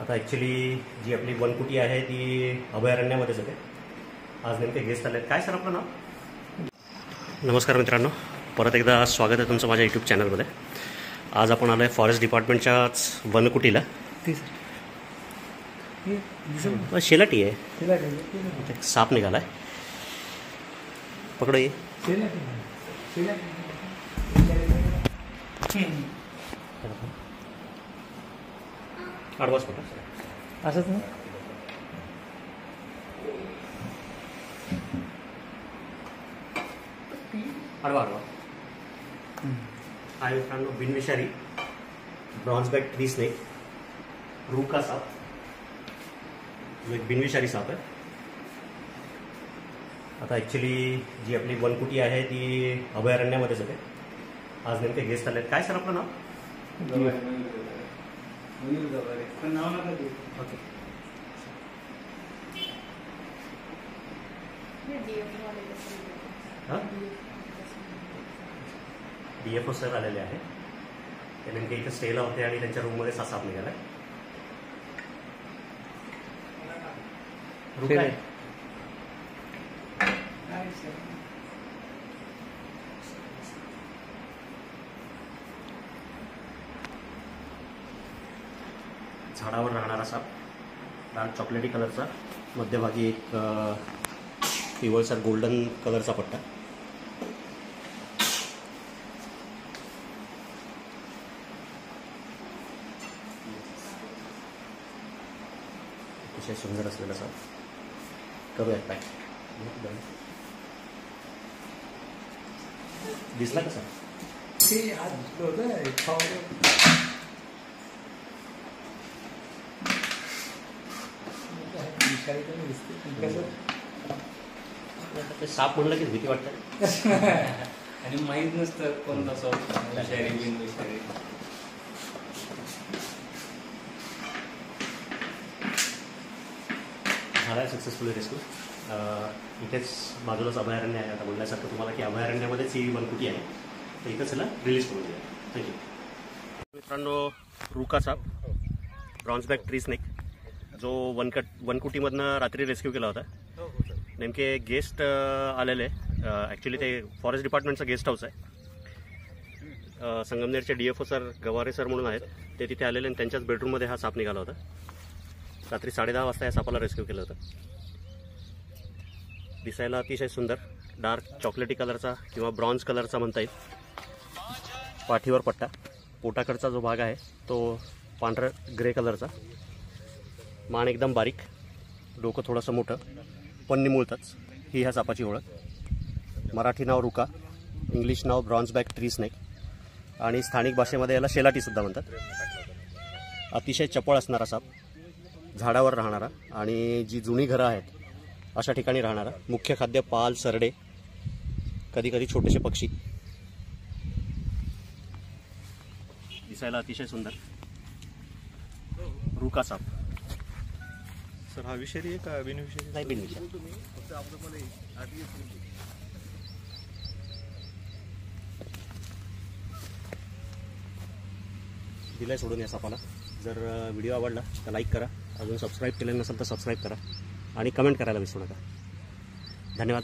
आता ॲक्च्युली जी आपली वनकुटी आहे ती अभयारण्यामध्येच आहे. आज नेमके गेस्ट आले. काय सर आपलं नाव? नमस्कार मित्रांनो, परत एकदा स्वागत आहे तुमचं माझ्या यूट्यूब चॅनलमध्ये. आज आपण आलो आहे फॉरेस्ट डिपार्टमेंटच्याच वनकुटीला. शेलाटी आहे, एक साप निघाला आहे. पकडो ये. आडवाच पकडा असंच ना. आडवा आडवा आहे मित्रांनो. बिनविषारी ब्रॉन्झ बॅक ट्री स्नेक, रूका साप, जो एक बिनविषारी साप आहे. आता ॲक्च्युली जी आपली वनकुटी आहे ती अभयारण्यामध्येच आहे. आज नेमके गेस्ट आले. काय सर आपलं नाव? ओके. DFO सर आलेले आहे. ते नेमके इथे स्टेला होते आणि त्यांच्या रूममध्ये साप निघाला. झाडावर राहणारा साप, डार्क चॉकलेटी कलरचा, मध्यभागी एक पिवळसर गोल्डन कलरचा पट्टा. अतिशय सुंदर असलेला साप. करूयात पॅक. दिसला कसा? साप म्हणलं की भीती वाटते आणि माहीत नसतं कोणता साप विषारी बिनविषारी. झाला सक्सेसफुली रेस्क्यू. इथेच बाजूलाच अभयारण्य आहे. आता बोलण्यासारखं तुम्हाला की अभयारण्यामध्येच ही वनकुटी आहे, तर इथंच याला रिलीज करून द्या. थँक्यू मित्रांनो. रूका साप, ब्रॉन्झ बॅक ट्री स्नेक, जो वनकुटीमधनं रात्री रेस्क्यू केला होता. नेमके गेस्ट आलेले. ॲक्च्युली ते फॉरेस्ट डिपार्टमेंटचं गेस्ट हाऊस आहे. संगमनेरचे DFO सर गवारे सर म्हणून आहेत, ते तिथे आलेले आणि त्यांच्याच बेडरूममध्ये हा साप निघाला होता. रात्री 10:30 वाजता या सापाला रेस्क्यू केलं होतं. दिसायला अतिशय सुंदर, डार्क चॉकलेटी कलरचा किंवा ब्रॉन्झ कलरचा म्हणता येईल. पाठीवर पट्टा, पोटाकडचा जो भाग आहे तो पांढरा ग्रे कलरचा, मान एकदम बारीक, डोकं थोडंसं मोठं, पण निमुळतंच. ही ह्या सापाची ओळख. मराठी नाव रूका, इंग्लिश नाव ब्रॉन्झ बॅक ट्री स्नेक आणि स्थानिक भाषेमध्ये याला शेलाटीसुद्धा म्हणतात. अतिशय चपळ असणारा साप, झाडावर राहणारा आणि जी जुनी घरं आहेत अशा ठिकाणी राहणारा. मुख्य खाद्य पाल, सरडे, कधीकधी छोटेसे पक्षी. दिसायला अतिशय सुंदर रूका साप. सर हा विषारी आहे का बिनविषारी? नाही, बिनविषारी. दिलाय सोडून या सापाला. जर व्हिडिओ आवडला तर लाईक करा, अजून सबस्क्राईब केलेलं नसेल तर सबस्क्राईब करा आणि कमेंट करायला विसरू नका. धन्यवाद.